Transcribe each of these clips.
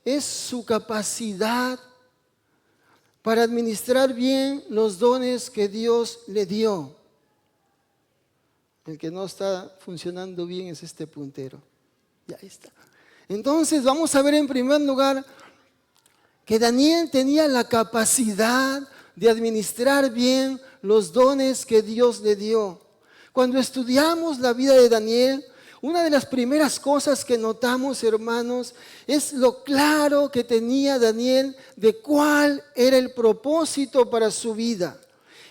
es su capacidad para administrar bien los dones que Dios le dio. El que no está funcionando bien es este puntero. Ya está. Entonces vamos a ver en primer lugar que Daniel tenía la capacidad de administrar bien los dones que Dios le dio. Cuando estudiamos la vida de Daniel, una de las primeras cosas que notamos, hermanos, es lo claro que tenía Daniel de cuál era el propósito para su vida.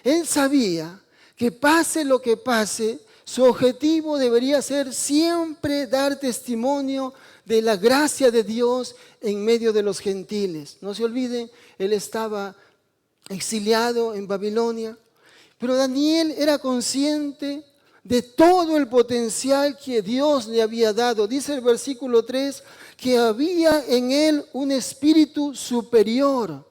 Él sabía que pase lo que pase, su objetivo debería ser siempre dar testimonio de la gracia de Dios en medio de los gentiles. No se olviden, él estaba exiliado en Babilonia, pero Daniel era consciente de todo el potencial que Dios le había dado. Dice el versículo 3 que había en él un espíritu superior.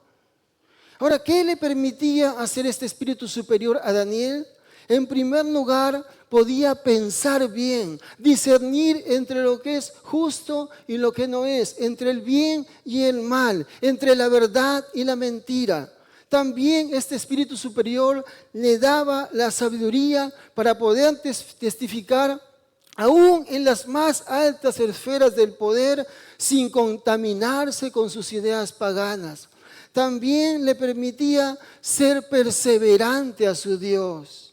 Ahora, ¿qué le permitía hacer este espíritu superior a Daniel? En primer lugar, podía pensar bien, discernir entre lo que es justo y lo que no es, entre el bien y el mal, entre la verdad y la mentira. También este espíritu superior le daba la sabiduría para poder testificar aún en las más altas esferas del poder sin contaminarse con sus ideas paganas. También le permitía ser perseverante a su Dios.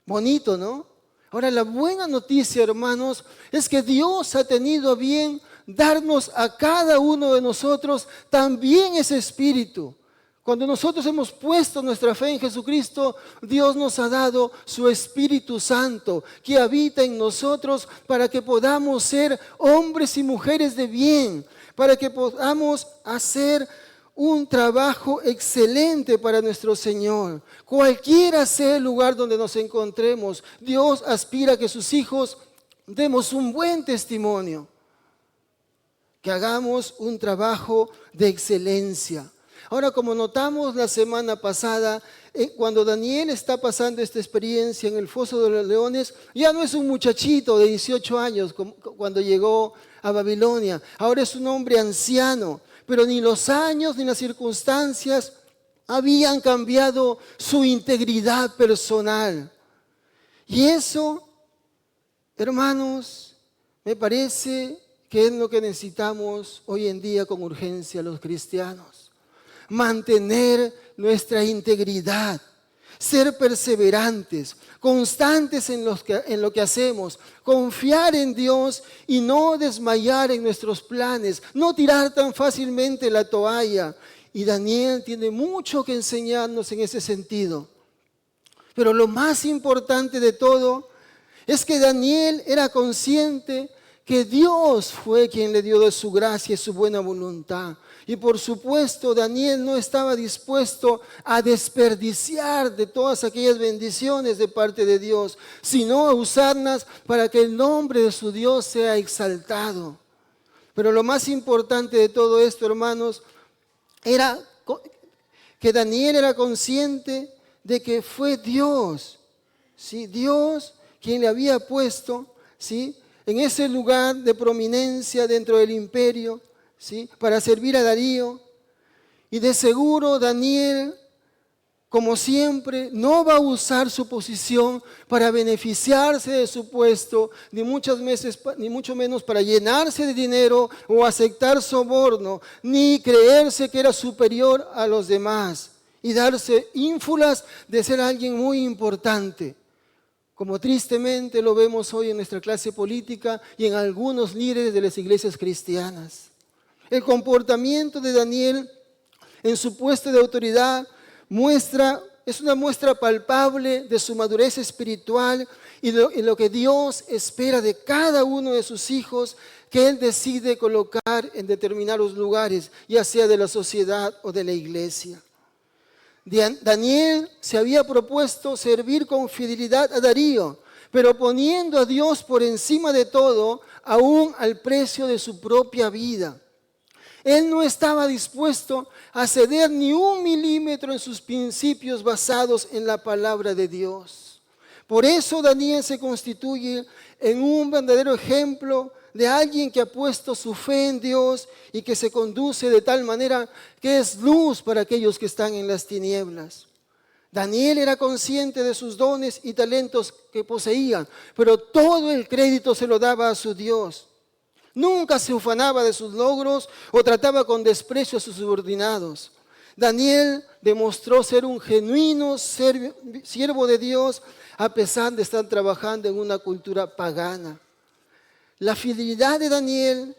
Bonito, ¿no? Ahora, la buena noticia, hermanos, es que Dios ha tenido a bien darnos a cada uno de nosotros también ese espíritu. Cuando nosotros hemos puesto nuestra fe en Jesucristo, Dios nos ha dado su Espíritu Santo que habita en nosotros para que podamos ser hombres y mujeres de bien, para que podamos hacer un trabajo excelente para nuestro Señor. Cualquiera sea el lugar donde nos encontremos, Dios aspira a que sus hijos demos un buen testimonio, que hagamos un trabajo de excelencia. Ahora, como notamos la semana pasada, cuando Daniel está pasando esta experiencia en el foso de los leones, ya no es un muchachito de 18 años cuando llegó a Babilonia. Ahora es un hombre anciano, pero ni los años ni las circunstancias habían cambiado su integridad personal. Y eso, hermanos, me parece que es lo que necesitamos hoy en día con urgencia los cristianos. Mantener nuestra integridad, ser perseverantes, constantes en lo que hacemos, confiar en Dios y no desmayar en nuestros planes, no tirar tan fácilmente la toalla. Y Daniel tiene mucho que enseñarnos en ese sentido. Pero lo más importante de todo es que Daniel era consciente que Dios fue quien le dio de su gracia y su buena voluntad. Y por supuesto, Daniel no estaba dispuesto a desperdiciar de todas aquellas bendiciones de parte de Dios, sino a usarlas para que el nombre de su Dios sea exaltado. Pero lo más importante de todo esto, hermanos, era que Daniel era consciente de que fue Dios, ¿sí? Dios quien le había puesto, ¿sí?, en ese lugar de prominencia dentro del imperio, ¿sí?, para servir a Darío. Y de seguro Daniel, como siempre, no va a usar su posición para beneficiarse de su puesto, ni mucho menos para llenarse de dinero o aceptar soborno, ni creerse que era superior a los demás y darse ínfulas de ser alguien muy importante, como tristemente lo vemos hoy en nuestra clase política y en algunos líderes de las iglesias cristianas. El comportamiento de Daniel en su puesto de autoridad es una muestra palpable de su madurez espiritual y lo que Dios espera de cada uno de sus hijos que Él decide colocar en determinados lugares, ya sea de la sociedad o de la iglesia. Daniel se había propuesto servir con fidelidad a Darío, pero poniendo a Dios por encima de todo, aún al precio de su propia vida. Él no estaba dispuesto a ceder ni un milímetro en sus principios basados en la palabra de Dios. Por eso Daniel se constituye en un verdadero ejemplo de alguien que ha puesto su fe en Dios y que se conduce de tal manera que es luz para aquellos que están en las tinieblas. Daniel era consciente de sus dones y talentos que poseía, pero todo el crédito se lo daba a su Dios. Nunca se ufanaba de sus logros o trataba con desprecio a sus subordinados. Daniel demostró ser un genuino siervo de Dios a pesar de estar trabajando en una cultura pagana. La fidelidad de Daniel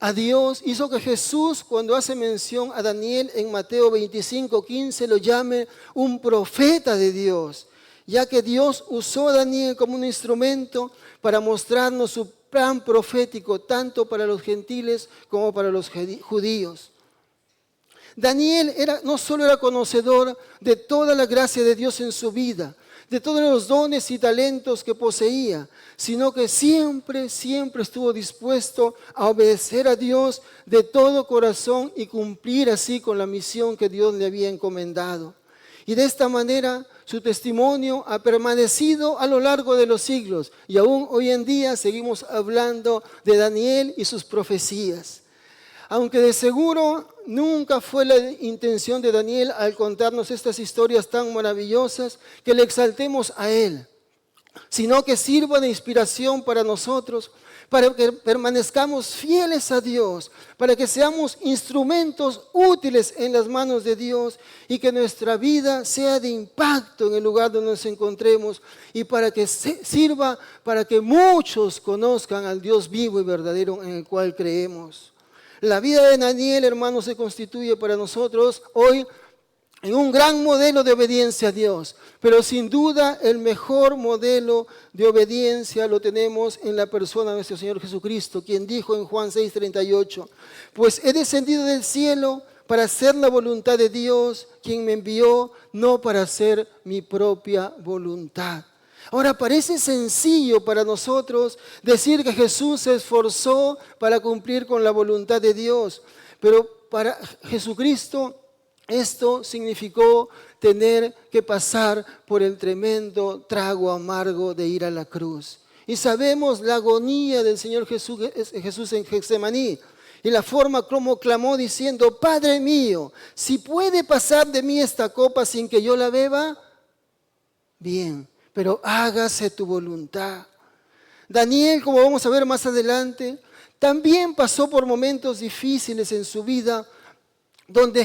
a Dios hizo que Jesús, cuando hace mención a Daniel en Mateo 25:15, lo llame un profeta de Dios, ya que Dios usó a Daniel como un instrumento para mostrarnos su plan profético, tanto para los gentiles como para los judíos. Daniel no solo era conocedor de toda la gracia de Dios en su vida, de todos los dones y talentos que poseía, sino que siempre estuvo dispuesto a obedecer a Dios de todo corazón y cumplir así con la misión que Dios le había encomendado. Y de esta manera su testimonio ha permanecido a lo largo de los siglos y aún hoy en día seguimos hablando de Daniel y sus profecías. Aunque de seguro nunca fue la intención de Daniel al contarnos estas historias tan maravillosas que le exaltemos a él, sino que sirva de inspiración para nosotros, para que permanezcamos fieles a Dios, para que seamos instrumentos útiles en las manos de Dios y que nuestra vida sea de impacto en el lugar donde nos encontremos y para que sirva para que muchos conozcan al Dios vivo y verdadero en el cual creemos. La vida de Daniel, hermanos, se constituye para nosotros hoy en un gran modelo de obediencia a Dios. Pero sin duda el mejor modelo de obediencia lo tenemos en la persona de nuestro Señor Jesucristo, quien dijo en Juan 6:38, pues he descendido del cielo para hacer la voluntad de Dios, quien me envió, no para hacer mi propia voluntad. Ahora, parece sencillo para nosotros decir que Jesús se esforzó para cumplir con la voluntad de Dios, pero para Jesucristo esto significó tener que pasar por el tremendo trago amargo de ir a la cruz. Y sabemos la agonía del Señor Jesús en Getsemaní y la forma como clamó diciendo, Padre mío, si puede pasar de mí esta copa sin que yo la beba, bien, pero hágase tu voluntad. Daniel, como vamos a ver más adelante, también pasó por momentos difíciles en su vida, donde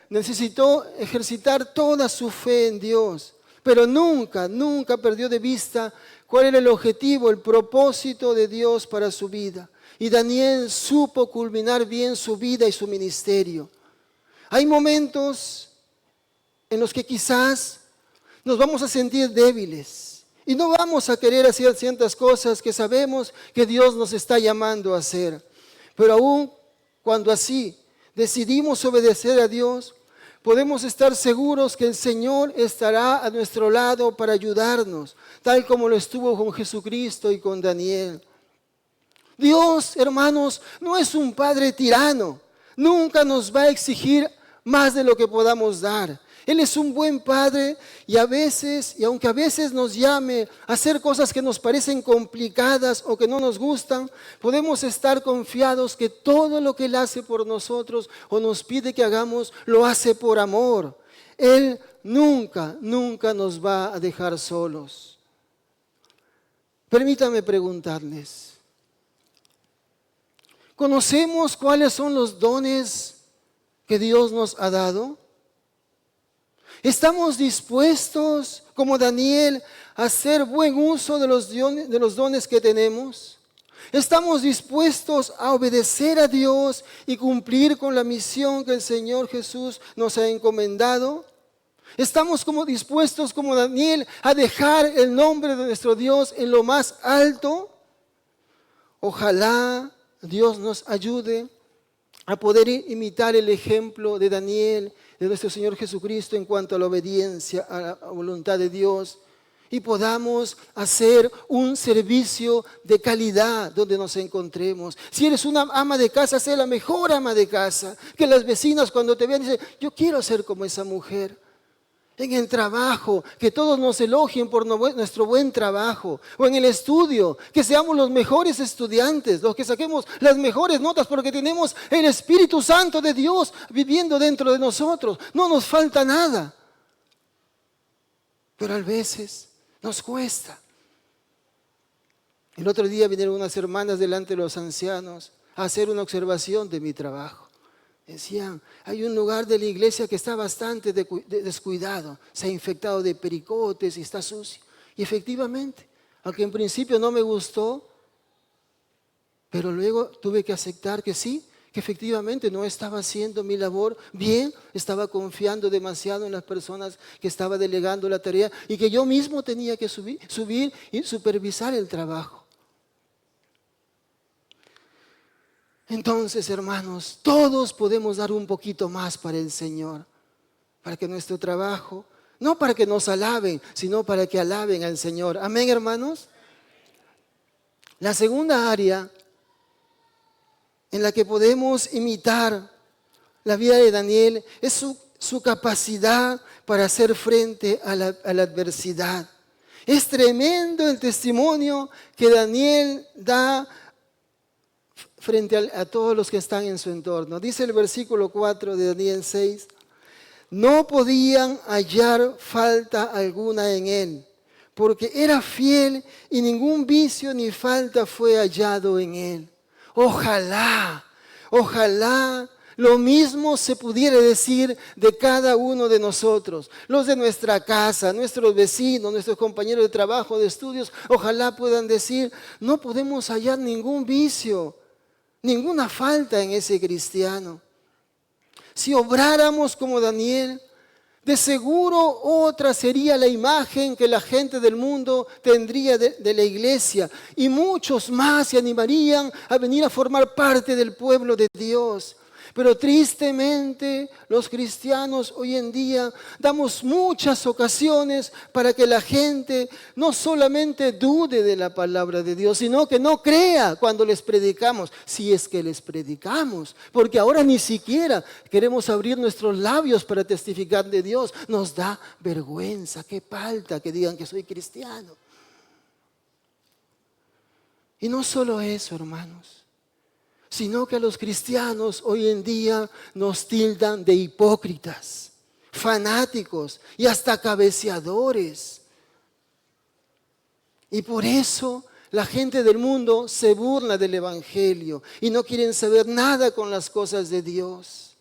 necesitó ejercitar toda su fe en Dios, pero nunca perdió de vista cuál era el objetivo, el propósito de Dios para su vida. Y Daniel supo culminar bien su vida y su ministerio. Hay momentos en los que quizás nos vamos a sentir débiles y no vamos a querer hacer ciertas cosas que sabemos que Dios nos está llamando a hacer. Pero aún cuando así decidimos obedecer a Dios, podemos estar seguros que el Señor estará a nuestro lado para ayudarnos, tal como lo estuvo con Jesucristo y con Daniel. Dios, hermanos, no es un Padre tirano. Nunca nos va a exigir más de lo que podamos dar. Él es un buen Padre y aunque a veces nos llame a hacer cosas que nos parecen complicadas o que no nos gustan, podemos estar confiados que todo lo que Él hace por nosotros o nos pide que hagamos, lo hace por amor. Él nunca nos va a dejar solos. Permítame preguntarles, ¿conocemos cuáles son los dones que Dios nos ha dado? ¿Estamos dispuestos, como Daniel, a hacer buen uso de los dones que tenemos? ¿Estamos dispuestos a obedecer a Dios y cumplir con la misión que el Señor Jesús nos ha encomendado? ¿Estamos dispuestos, como Daniel, a dejar el nombre de nuestro Dios en lo más alto? Ojalá Dios nos ayude a poder imitar el ejemplo de Daniel, de nuestro Señor Jesucristo en cuanto a la obediencia a la voluntad de Dios y podamos hacer un servicio de calidad donde nos encontremos. Si eres una ama de casa, sé la mejor ama de casa, que las vecinas cuando te vean dicen, yo quiero ser como esa mujer. En el trabajo, que todos nos elogien por nuestro buen trabajo. O en el estudio, que seamos los mejores estudiantes, los que saquemos las mejores notas porque tenemos el Espíritu Santo de Dios viviendo dentro de nosotros. No nos falta nada. Pero a veces nos cuesta. El otro día vinieron unas hermanas delante de los ancianos a hacer una observación de mi trabajo. Decían, hay un lugar de la iglesia que está bastante descuidado, se ha infectado de pericotes y está sucio. Y efectivamente, aunque en principio no me gustó, pero luego tuve que aceptar que sí, que efectivamente no estaba haciendo mi labor bien, estaba confiando demasiado en las personas que estaba delegando la tarea y que yo mismo tenía que subir y supervisar el trabajo. Entonces, hermanos, todos podemos dar un poquito más para el Señor, para que nuestro trabajo, no para que nos alaben, sino para que alaben al Señor. Amén, hermanos. La segunda área en la que podemos imitar la vida de Daniel es su capacidad para hacer frente a la adversidad. Es tremendo el testimonio que Daniel da frente a todos los que están en su entorno. Dice el versículo 4 de Daniel 6, no podían hallar falta alguna en él, porque era fiel y ningún vicio ni falta fue hallado en él. Ojalá lo mismo se pudiera decir de cada uno de nosotros, los de nuestra casa, nuestros vecinos, nuestros compañeros de trabajo, de estudios, ojalá puedan decir, no podemos hallar ningún vicio, ninguna falta en ese cristiano. Si obráramos como Daniel, de seguro otra sería la imagen que la gente del mundo tendría de la iglesia. Y muchos más se animarían a venir a formar parte del pueblo de Dios. Pero tristemente los cristianos hoy en día damos muchas ocasiones para que la gente no solamente dude de la palabra de Dios, sino que no crea cuando les predicamos, si es que les predicamos. Porque ahora ni siquiera queremos abrir nuestros labios para testificar de Dios. Nos da vergüenza, qué falta que digan que soy cristiano. Y no solo eso, hermanos, sino que a los cristianos hoy en día nos tildan de hipócritas, fanáticos y hasta cabeceadores. Y por eso la gente del mundo se burla del Evangelio y no quieren saber nada con las cosas de Dios.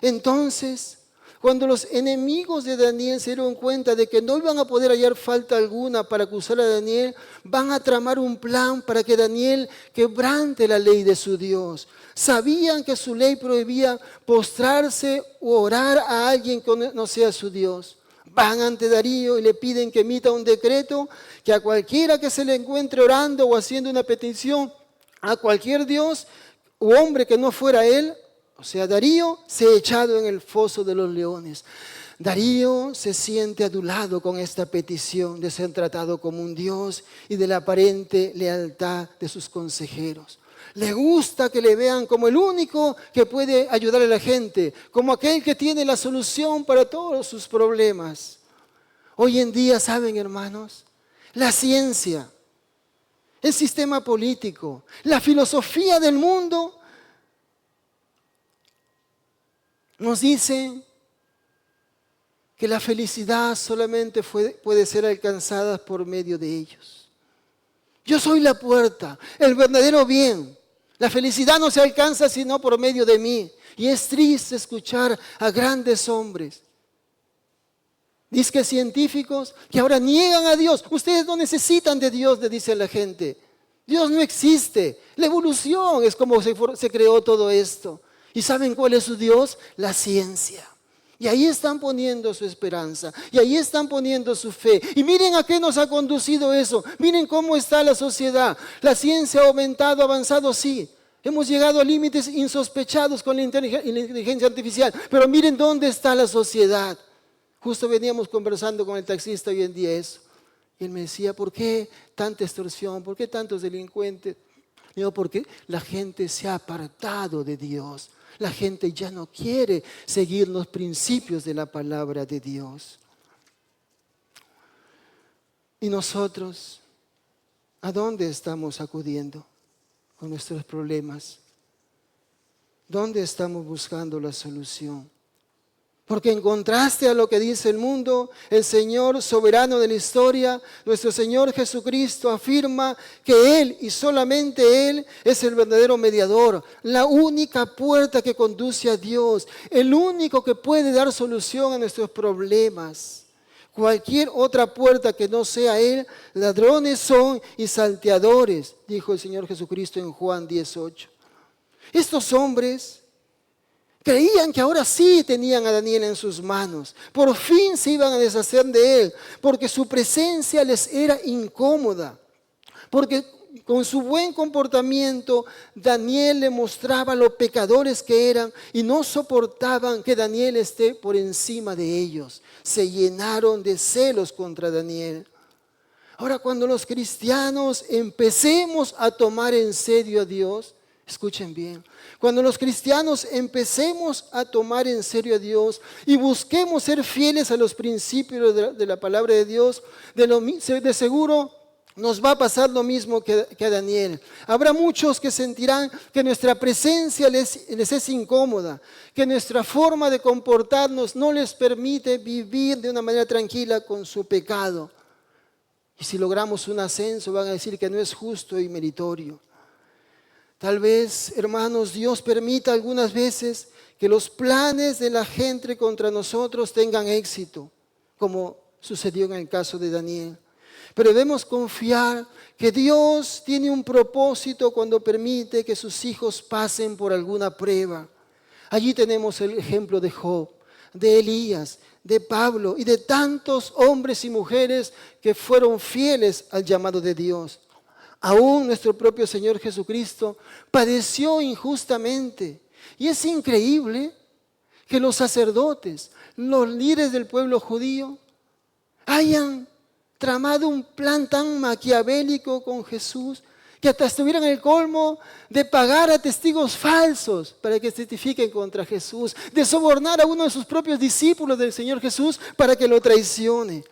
Entonces, cuando los enemigos de Daniel se dieron cuenta de que no iban a poder hallar falta alguna para acusar a Daniel, van a tramar un plan para que Daniel quebrante la ley de su Dios. Sabían que su ley prohibía postrarse u orar a alguien que no sea su Dios. Van ante Darío y le piden que emita un decreto que a cualquiera que se le encuentre orando o haciendo una petición a cualquier Dios u hombre que no fuera él, o sea, Darío se ha echado en el foso de los leones. Darío se siente adulado con esta petición de ser tratado como un Dios y de la aparente lealtad de sus consejeros. Le gusta que le vean como el único que puede ayudar a la gente, como aquel que tiene la solución para todos sus problemas. Hoy en día, ¿saben, hermanos? La ciencia, el sistema político, la filosofía del mundo nos dicen que la felicidad solamente puede ser alcanzada por medio de ellos. Yo soy la puerta, el verdadero bien. La felicidad no se alcanza sino por medio de mí. Y es triste escuchar a grandes hombres, dizque científicos, que ahora niegan a Dios. Ustedes no necesitan de Dios, le dice la gente. Dios no existe. La evolución es como se creó todo esto. ¿Y saben cuál es su Dios? La ciencia. Y ahí están poniendo su esperanza. Y ahí están poniendo su fe. Y miren a qué nos ha conducido eso. Miren cómo está la sociedad. La ciencia ha aumentado, avanzado, sí. Hemos llegado a límites insospechados con la inteligencia artificial. Pero miren dónde está la sociedad. Justo veníamos conversando con el taxista hoy en día eso. Y él me decía, ¿por qué tanta extorsión? ¿Por qué tantos delincuentes? Digo, porque la gente se ha apartado de Dios. La gente ya no quiere seguir los principios de la palabra de Dios. ¿Y nosotros a dónde estamos acudiendo con nuestros problemas? ¿Dónde estamos buscando la solución? Porque en contraste a lo que dice el mundo, el Señor soberano de la historia, nuestro Señor Jesucristo afirma que Él y solamente Él es el verdadero mediador, la única puerta que conduce a Dios, el único que puede dar solución a nuestros problemas. Cualquier otra puerta que no sea Él, ladrones son y salteadores, dijo el Señor Jesucristo en Juan 18. Estos hombres creían que ahora sí tenían a Daniel en sus manos. Por fin se iban a deshacer de él, porque su presencia les era incómoda. Porque con su buen comportamiento, Daniel le mostraba lo pecadores que eran y no soportaban que Daniel esté por encima de ellos. Se llenaron de celos contra Daniel. Ahora, cuando los cristianos empecemos a tomar en serio a Dios, escuchen bien, cuando los cristianos empecemos a tomar en serio a Dios y busquemos ser fieles a los principios de la palabra de Dios, de seguro nos va a pasar lo mismo que a Daniel. Habrá muchos que sentirán que nuestra presencia les es incómoda, que nuestra forma de comportarnos no les permite vivir de una manera tranquila con su pecado. Y si logramos un ascenso, van a decir que no es justo y meritorio. Tal vez, hermanos, Dios permita algunas veces que los planes de la gente contra nosotros tengan éxito, como sucedió en el caso de Daniel. Pero debemos confiar que Dios tiene un propósito cuando permite que sus hijos pasen por alguna prueba. Allí tenemos el ejemplo de Job, de Elías, de Pablo y de tantos hombres y mujeres que fueron fieles al llamado de Dios. Aún nuestro propio Señor Jesucristo padeció injustamente. Y es increíble que los sacerdotes, los líderes del pueblo judío, hayan tramado un plan tan maquiavélico con Jesús, que hasta estuvieran en el colmo de pagar a testigos falsos para que testifiquen contra Jesús, de sobornar a uno de sus propios discípulos del Señor Jesús para que lo traicione.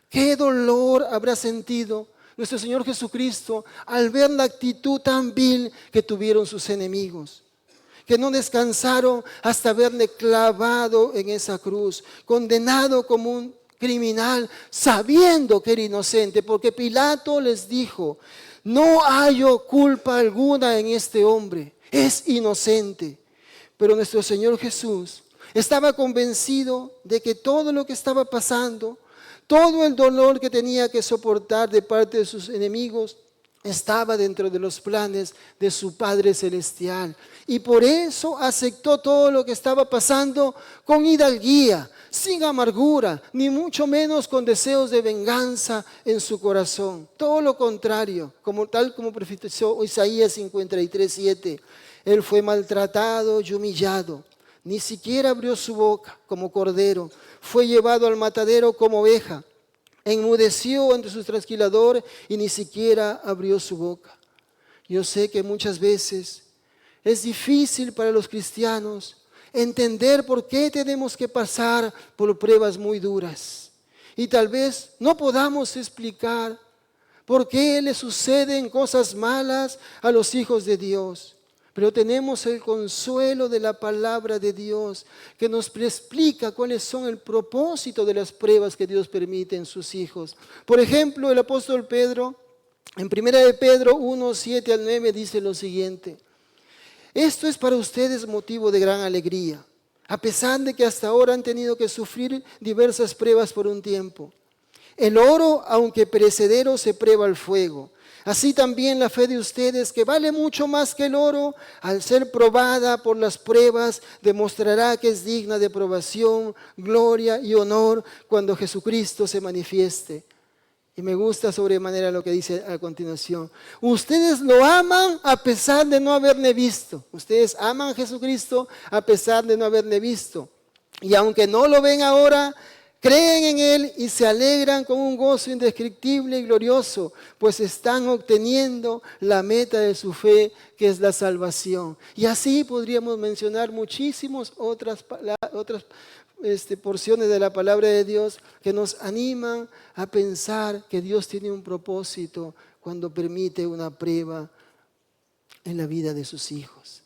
¿Qué dolor habrá sentido nuestro Señor Jesucristo al ver la actitud tan vil que tuvieron sus enemigos? Que no descansaron hasta verle clavado en esa cruz, condenado como un criminal, sabiendo que era inocente, porque Pilato les dijo: no hallo culpa alguna en este hombre, es inocente. Pero nuestro Señor Jesús estaba convencido de que todo lo que estaba pasando, todo el dolor que tenía que soportar de parte de sus enemigos, estaba dentro de los planes de su Padre Celestial. Y por eso aceptó todo lo que estaba pasando con hidalguía, sin amargura, ni mucho menos con deseos de venganza en su corazón. Todo lo contrario, tal como profetizó Isaías 53:7. Él fue maltratado y humillado, ni siquiera abrió su boca como cordero, fue llevado al matadero como oveja, enmudeció ante su trasquilador y ni siquiera abrió su boca. Yo sé que muchas veces es difícil para los cristianos entender por qué tenemos que pasar por pruebas muy duras. Y tal vez no podamos explicar por qué le suceden cosas malas a los hijos de Dios. Pero tenemos el consuelo de la palabra de Dios que nos explica cuáles son el propósito de las pruebas que Dios permite en sus hijos. Por ejemplo, el apóstol Pedro, en 1 de Pedro 1:7-9, dice lo siguiente: esto es para ustedes motivo de gran alegría, a pesar de que hasta ahora han tenido que sufrir diversas pruebas por un tiempo. El oro, aunque perecedero, se prueba al fuego. Así también la fe de ustedes, que vale mucho más que el oro, al ser probada por las pruebas, demostrará que es digna de aprobación, gloria y honor cuando Jesucristo se manifieste. Y me gusta sobremanera lo que dice a continuación. Ustedes lo aman a pesar de no haberle visto. Ustedes aman a Jesucristo a pesar de no haberle visto. Y aunque no lo ven ahora, creen en Él y se alegran con un gozo indescriptible y glorioso, pues están obteniendo la meta de su fe, que es la salvación. Y así podríamos mencionar muchísimas otras porciones de la palabra de Dios que nos animan a pensar que Dios tiene un propósito cuando permite una prueba en la vida de sus hijos.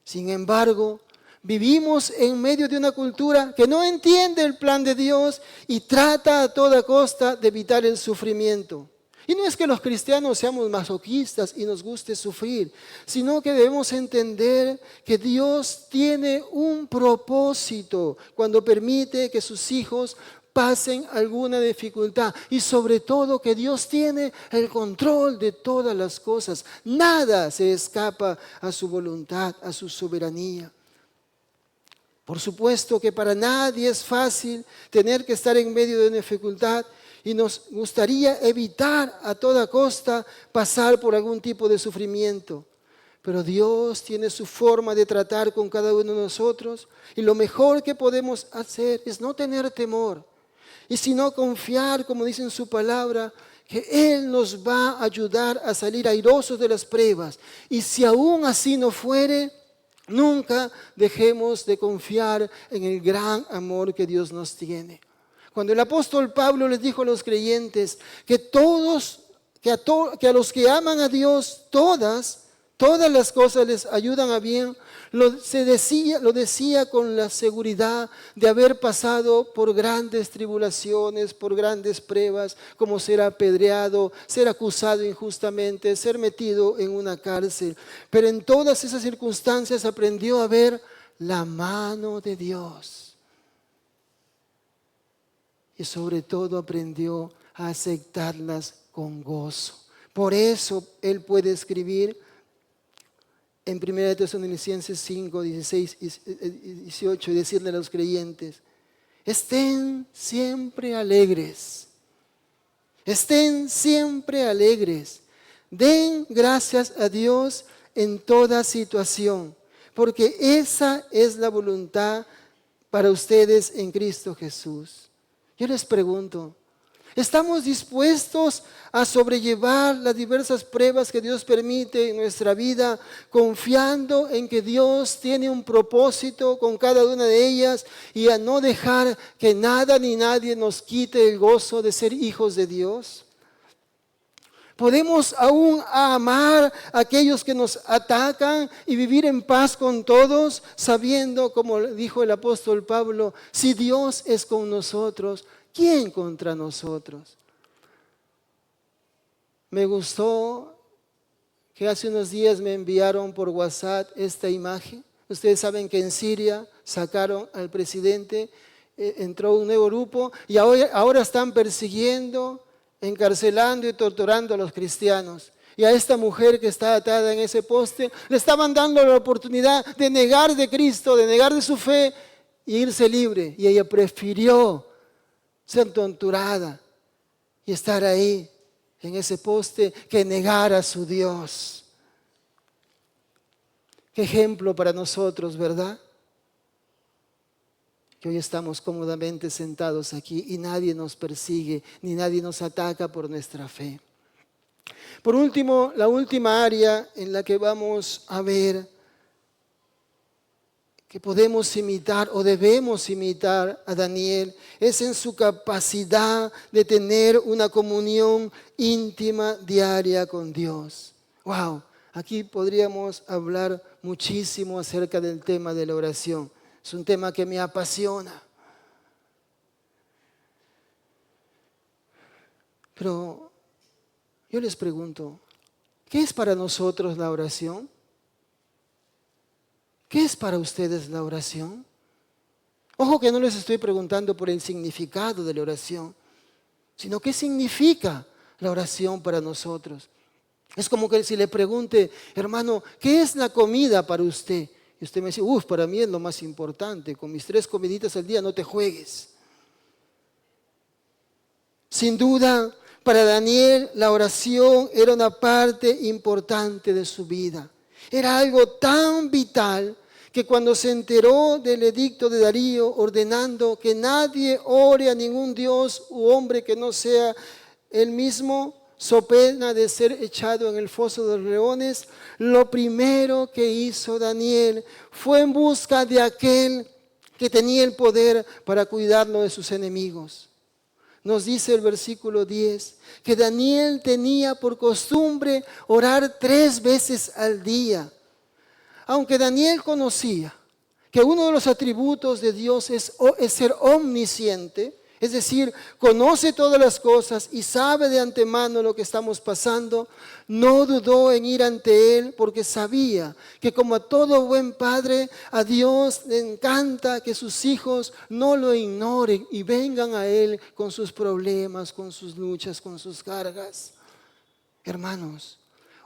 Sin embargo, vivimos en medio de una cultura que no entiende el plan de Dios y trata a toda costa de evitar el sufrimiento. Y no es que los cristianos seamos masoquistas y nos guste sufrir, sino que debemos entender que Dios tiene un propósito cuando permite que sus hijos pasen alguna dificultad y sobre todo que Dios tiene el control de todas las cosas. Nada se escapa a su voluntad, a su soberanía. Por supuesto que para nadie es fácil tener que estar en medio de una dificultad y nos gustaría evitar a toda costa pasar por algún tipo de sufrimiento. Pero Dios tiene su forma de tratar con cada uno de nosotros y lo mejor que podemos hacer es no tener temor y sino confiar, como dice en su palabra, que Él nos va a ayudar a salir airosos de las pruebas. Y si aún así no fuere, nunca dejemos de confiar en el gran amor que Dios nos tiene. Cuando el apóstol Pablo les dijo a los creyentes que a los que aman a Dios, todas las cosas les ayudan a bien, lo decía con la seguridad de haber pasado por grandes tribulaciones, por grandes pruebas, como ser apedreado, ser acusado injustamente, ser metido en una cárcel. Pero en todas esas circunstancias aprendió a ver la mano de Dios. Y sobre todo aprendió a aceptarlas con gozo. Por eso él puede escribir en 1 Tesalonicenses 5, 16 y 18 y decirle a los creyentes: estén siempre alegres, estén siempre alegres, den gracias a Dios en toda situación, porque esa es la voluntad para ustedes en Cristo Jesús. Yo les pregunto, ¿estamos dispuestos a sobrellevar las diversas pruebas que Dios permite en nuestra vida, confiando en que Dios tiene un propósito con cada una de ellas y a no dejar que nada ni nadie nos quite el gozo de ser hijos de Dios? ¿Podemos aún amar a aquellos que nos atacan y vivir en paz con todos, sabiendo, como dijo el apóstol Pablo, si Dios es con nosotros, ¿quién contra nosotros? Me gustó que hace unos días me enviaron por WhatsApp esta imagen. Ustedes saben que en Siria sacaron al presidente, entró un nuevo grupo y ahora están persiguiendo, encarcelando y torturando a los cristianos. Y a esta mujer que está atada en ese poste le estaban dando la oportunidad de negar de Cristo, de negar de su fe e irse libre. Y ella prefirió ser torturada y estar ahí en ese poste que negar a su Dios. Qué ejemplo para nosotros, ¿verdad? Que hoy estamos cómodamente sentados aquí y nadie nos persigue ni nadie nos ataca por nuestra fe. Por último, la última área en la que vamos a ver que podemos imitar o debemos imitar a Daniel es en su capacidad de tener una comunión íntima diaria con Dios. Wow, aquí podríamos hablar muchísimo acerca del tema de la oración. Es un tema que me apasiona. Pero yo les pregunto, ¿qué es para nosotros la oración? ¿Qué es para ustedes la oración? Ojo que no les estoy preguntando por el significado de la oración, sino qué significa la oración para nosotros. Es como que si le pregunte, hermano, ¿qué es la comida para usted? Y usted me dice, para mí es lo más importante, con mis 3 comiditas al día no te juegues. Sin duda, para Daniel la oración era una parte importante de su vida. Era algo tan vital que cuando se enteró del edicto de Darío ordenando que nadie ore a ningún dios u hombre que no sea él mismo, so pena de ser echado en el foso de los leones, lo primero que hizo Daniel fue en busca de aquel que tenía el poder para cuidarlo de sus enemigos. Nos dice el versículo 10 que Daniel tenía por costumbre orar 3 veces al día. Aunque Daniel conocía que uno de los atributos de Dios es ser omnisciente, es decir, conoce todas las cosas y sabe de antemano lo que estamos pasando, no dudó en ir ante Él porque sabía que como a todo buen padre, a Dios le encanta que sus hijos no lo ignoren y vengan a Él con sus problemas, con sus luchas, con sus cargas. Hermanos,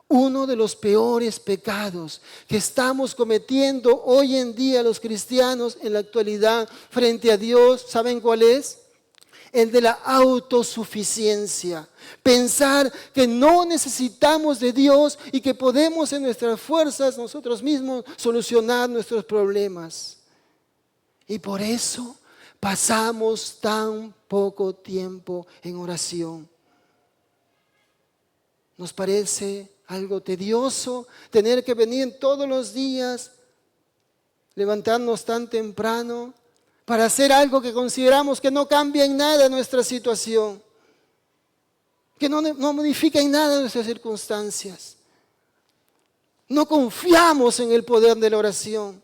uno de los peores pecados que estamos cometiendo hoy en día los cristianos en la actualidad frente a Dios, ¿saben cuál es? El de la autosuficiencia. Pensar que no necesitamos de Dios y que podemos en nuestras fuerzas nosotros mismos solucionar nuestros problemas. Y por eso pasamos tan poco tiempo en oración. Nos parece algo tedioso tener que venir todos los días, levantarnos tan temprano para hacer algo que consideramos que no cambia en nada nuestra situación, que no modifica en nada nuestras circunstancias. No confiamos en el poder de la oración,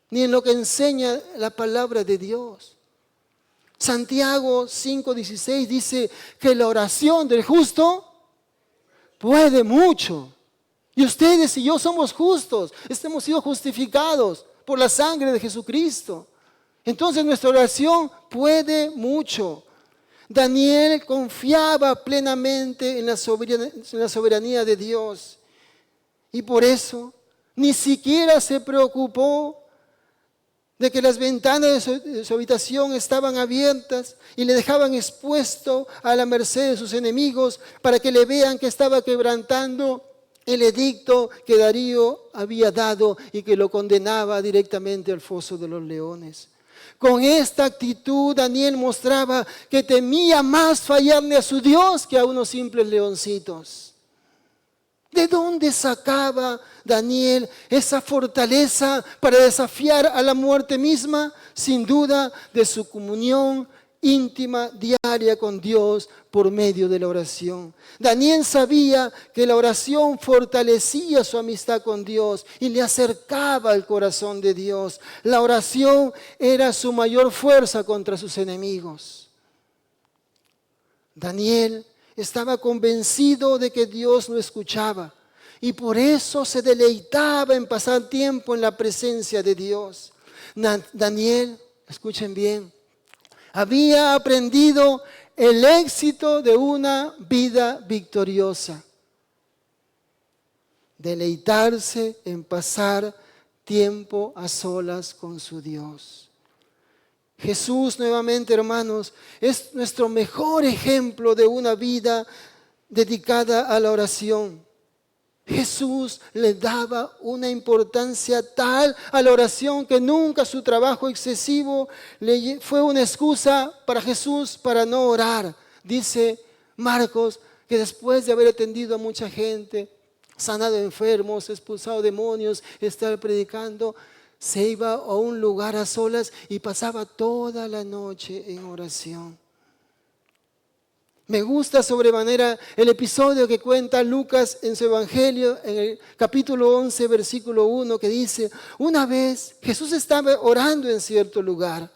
ni en lo que enseña la palabra de Dios. Santiago 5:16 dice que la oración del justo puede mucho. Y ustedes y yo somos justos, hemos sido justificados por la sangre de Jesucristo. Entonces nuestra oración puede mucho. Daniel confiaba plenamente en la soberanía de Dios. Y por eso ni siquiera se preocupó de que las ventanas de su habitación estaban abiertas y le dejaban expuesto a la merced de sus enemigos para que le vean que estaba quebrantando el edicto que Darío había dado y que lo condenaba directamente al foso de los leones. Con esta actitud Daniel mostraba que temía más fallarle a su Dios que a unos simples leoncitos. ¿De dónde sacaba Daniel esa fortaleza para desafiar a la muerte misma? Sin duda de su comunión íntima diaria con Dios por medio de la oración. Daniel sabía que la oración fortalecía su amistad con Dios y le acercaba al corazón de Dios. La oración era su mayor fuerza contra sus enemigos. Daniel estaba convencido de que Dios lo escuchaba y por eso se deleitaba en pasar tiempo en la presencia de Dios. Daniel, escuchen bien, había aprendido el éxito de una vida victoriosa. Deleitarse en pasar tiempo a solas con su Dios. Jesús, nuevamente, hermanos, es nuestro mejor ejemplo de una vida dedicada a la oración. Jesús le daba una importancia tal a la oración que nunca su trabajo excesivo fue una excusa para Jesús para no orar. Dice Marcos que después de haber atendido a mucha gente, sanado enfermos, expulsado demonios, estar predicando, se iba a un lugar a solas y pasaba toda la noche en oración. Me gusta sobremanera el episodio que cuenta Lucas en su Evangelio, en el capítulo 11, versículo 1, que dice: una vez Jesús estaba orando en cierto lugar.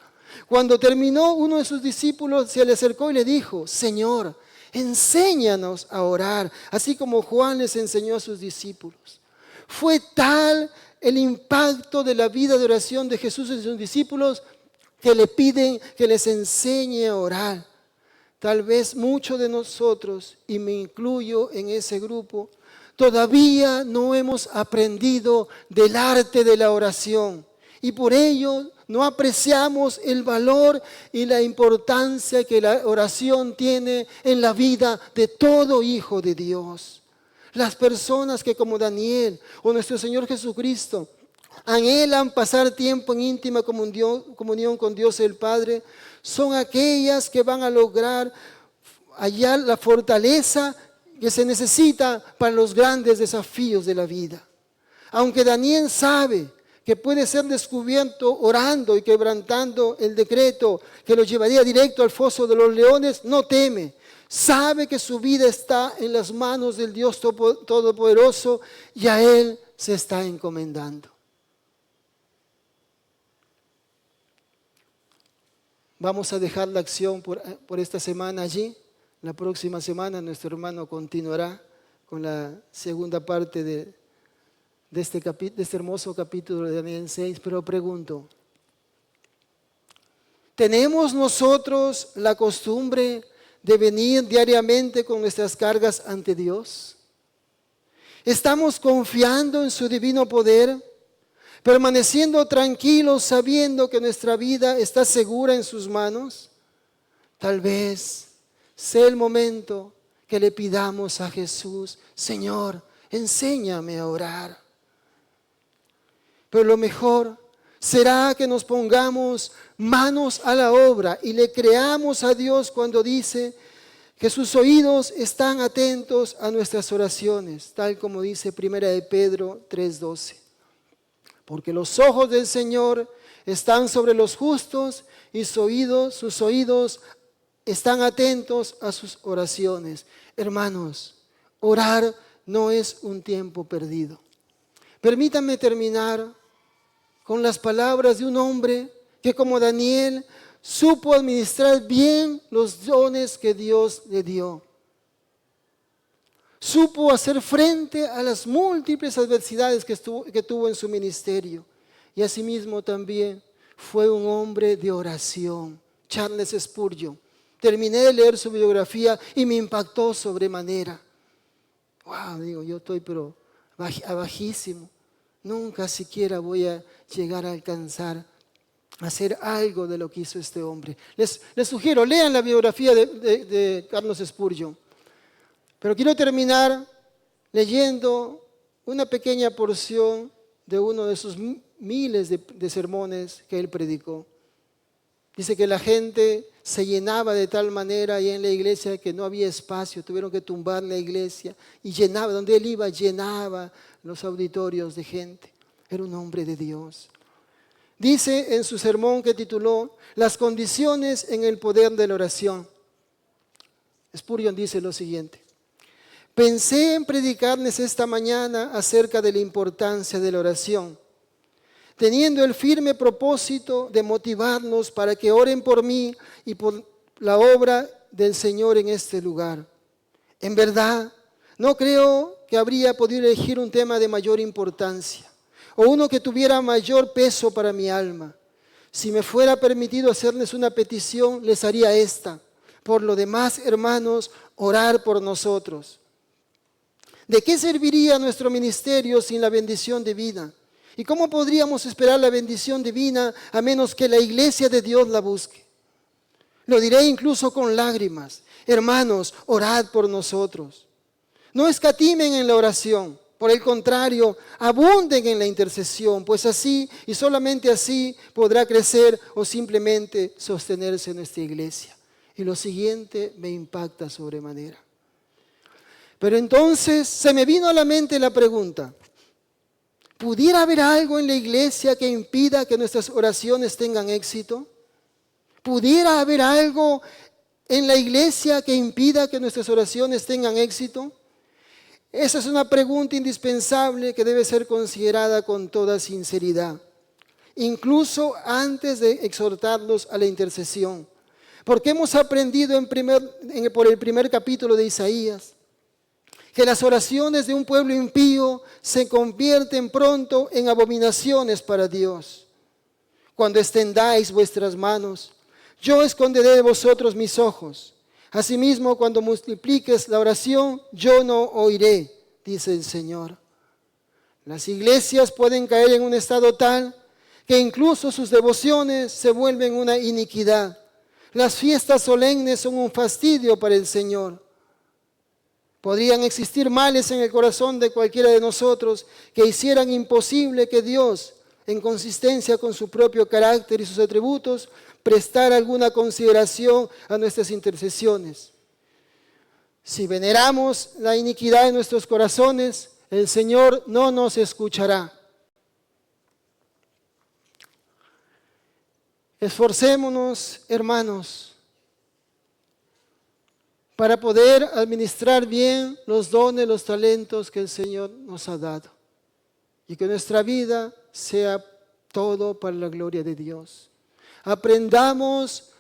Cuando terminó, uno de sus discípulos se le acercó y le dijo: Señor, enséñanos a orar, así como Juan les enseñó a sus discípulos. Fue tal el impacto de la vida de oración de Jesús en sus discípulos que le piden que les enseñe a orar. Tal vez muchos de nosotros, y me incluyo en ese grupo, todavía no hemos aprendido del arte de la oración y por ello no apreciamos el valor y la importancia que la oración tiene en la vida de todo hijo de Dios. Las personas que como Daniel o nuestro Señor Jesucristo anhelan pasar tiempo en íntima comunión con Dios el Padre, son aquellas que van a lograr hallar la fortaleza que se necesita para los grandes desafíos de la vida. Aunque Daniel sabe que puede ser descubierto orando y quebrantando el decreto que lo llevaría directo al foso de los leones, no teme. Sabe que su vida está en las manos del Dios Todopoderoso y a Él se está encomendando. Vamos a dejar la acción por esta semana allí. La próxima semana nuestro hermano continuará con la segunda parte de este hermoso capítulo de Daniel 6. Pero pregunto, ¿tenemos nosotros la costumbre de venir diariamente con nuestras cargas ante Dios? ¿Estamos confiando en su divino poder? ¿Permaneciendo tranquilos sabiendo que nuestra vida está segura en sus manos? Tal vez sea el momento que le pidamos a Jesús: Señor, enséñame a orar. Pero lo mejor será que nos pongamos manos a la obra y le creamos a Dios cuando dice que sus oídos están atentos a nuestras oraciones, tal como dice 1 de Pedro 3:12. Porque los ojos del Señor están sobre los justos y sus oídos están atentos a sus oraciones. Hermanos, orar no es un tiempo perdido. Permítanme terminar con las palabras de un hombre que, como Daniel, supo administrar bien los dones que Dios le dio. Supo hacer frente a las múltiples adversidades que tuvo en su ministerio. Y asimismo también fue un hombre de oración, Charles Spurgeon. Terminé de leer su biografía y me impactó sobremanera. Wow, digo, yo estoy pero bajísimo. Nunca siquiera voy a llegar a alcanzar a hacer algo de lo que hizo este hombre. Les sugiero, lean la biografía de Carlos Spurgeon. Pero quiero terminar leyendo una pequeña porción de uno de sus miles de sermones que él predicó. Dice que la gente se llenaba de tal manera ahí en la iglesia que no había espacio, tuvieron que tumbar la iglesia y llenaba, donde él iba, llenaba los auditorios de gente. Era un hombre de Dios. Dice en su sermón que tituló Las condiciones en el poder de la oración. Spurgeon dice lo siguiente: pensé en predicarles esta mañana acerca de la importancia de la oración, teniendo el firme propósito de motivarnos para que oren por mí y por la obra del Señor en este lugar. En verdad, no creo que habría podido elegir un tema de mayor importancia o uno que tuviera mayor peso para mi alma. Si me fuera permitido hacerles una petición, les haría esta. Por lo demás, hermanos, orar por nosotros. ¿De qué serviría nuestro ministerio sin la bendición divina? ¿Y cómo podríamos esperar la bendición divina a menos que la iglesia de Dios la busque? Lo diré incluso con lágrimas. Hermanos, orad por nosotros. No escatimen en la oración. Por el contrario, abunden en la intercesión, pues así y solamente así podrá crecer o simplemente sostenerse nuestra iglesia. Y lo siguiente me impacta sobremanera. Pero entonces se me vino a la mente la pregunta: ¿pudiera haber algo en la iglesia que impida que nuestras oraciones tengan éxito? ¿Pudiera haber algo en la iglesia que impida que nuestras oraciones tengan éxito? Esa es una pregunta indispensable que debe ser considerada con toda sinceridad, incluso antes de exhortarlos a la intercesión. Porque hemos aprendido por el primer capítulo de Isaías que las oraciones de un pueblo impío se convierten pronto en abominaciones para Dios. Cuando extendáis vuestras manos, yo esconderé de vosotros mis ojos. Asimismo, cuando multipliques la oración, yo no oiré, dice el Señor. Las iglesias pueden caer en un estado tal que incluso sus devociones se vuelven una iniquidad. Las fiestas solemnes son un fastidio para el Señor. Podrían existir males en el corazón de cualquiera de nosotros que hicieran imposible que Dios, en consistencia con su propio carácter y sus atributos, prestara alguna consideración a nuestras intercesiones. Si veneramos la iniquidad en nuestros corazones, el Señor no nos escuchará. Esforcémonos, hermanos, para poder administrar bien los dones, los talentos que el Señor nos ha dado. Y que nuestra vida sea todo para la gloria de Dios. Aprendamos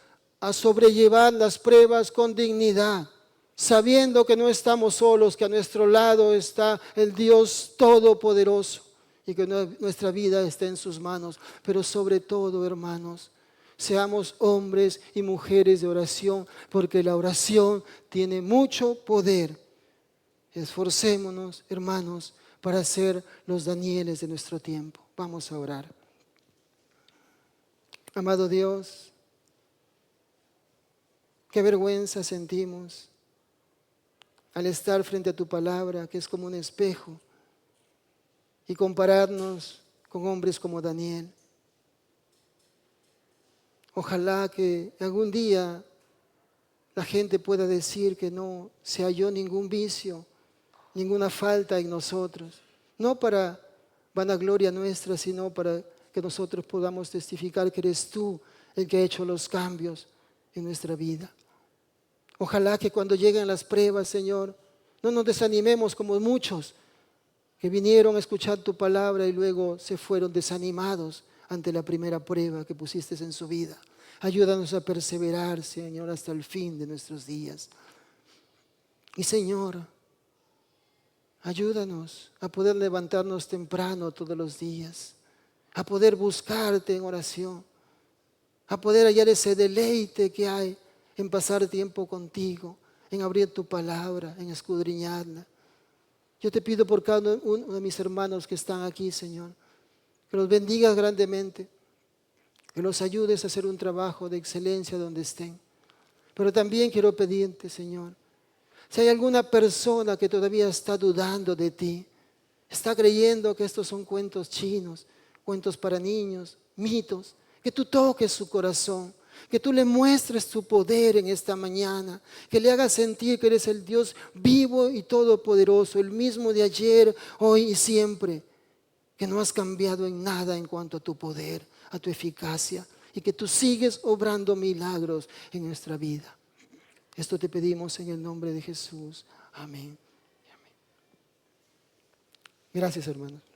a sobrellevar las pruebas con dignidad, sabiendo que no estamos solos, que a nuestro lado está el Dios Todopoderoso y que nuestra vida está en sus manos. Pero sobre todo, hermanos, seamos hombres y mujeres de oración, porque la oración tiene mucho poder. Esforcémonos, hermanos, para ser los Danieles de nuestro tiempo. Vamos a orar. Amado Dios, qué vergüenza sentimos al estar frente a tu palabra, que es como un espejo, y compararnos con hombres como Daniel. Ojalá que algún día la gente pueda decir que no se halló ningún vicio, ninguna falta en nosotros, no para vanagloria nuestra, sino para que nosotros podamos testificar que eres tú el que ha hecho los cambios en nuestra vida. Ojalá que cuando lleguen las pruebas, Señor, no nos desanimemos como muchos que vinieron a escuchar tu palabra y luego se fueron desanimados ante la primera prueba que pusiste en su vida. Ayúdanos a perseverar, Señor, hasta el fin de nuestros días. Y Señor, ayúdanos a poder levantarnos temprano todos los días, a poder buscarte en oración, a poder hallar ese deleite que hay en pasar tiempo contigo, en abrir tu palabra, en escudriñarla. Yo te pido por cada uno de mis hermanos que están aquí, Señor, que los bendigas grandemente, que los ayudes a hacer un trabajo de excelencia donde estén. Pero también quiero pedirte, Señor, si hay alguna persona que todavía está dudando de ti, está creyendo que estos son cuentos chinos, cuentos para niños, mitos, que tú toques su corazón, que tú le muestres tu poder en esta mañana, que le hagas sentir que eres el Dios vivo y todopoderoso, el mismo de ayer, hoy y siempre, que no has cambiado en nada en cuanto a tu poder, a tu eficacia, y que tú sigues obrando milagros en nuestra vida. Esto te pedimos en el nombre de Jesús. Amén. Gracias, hermanos.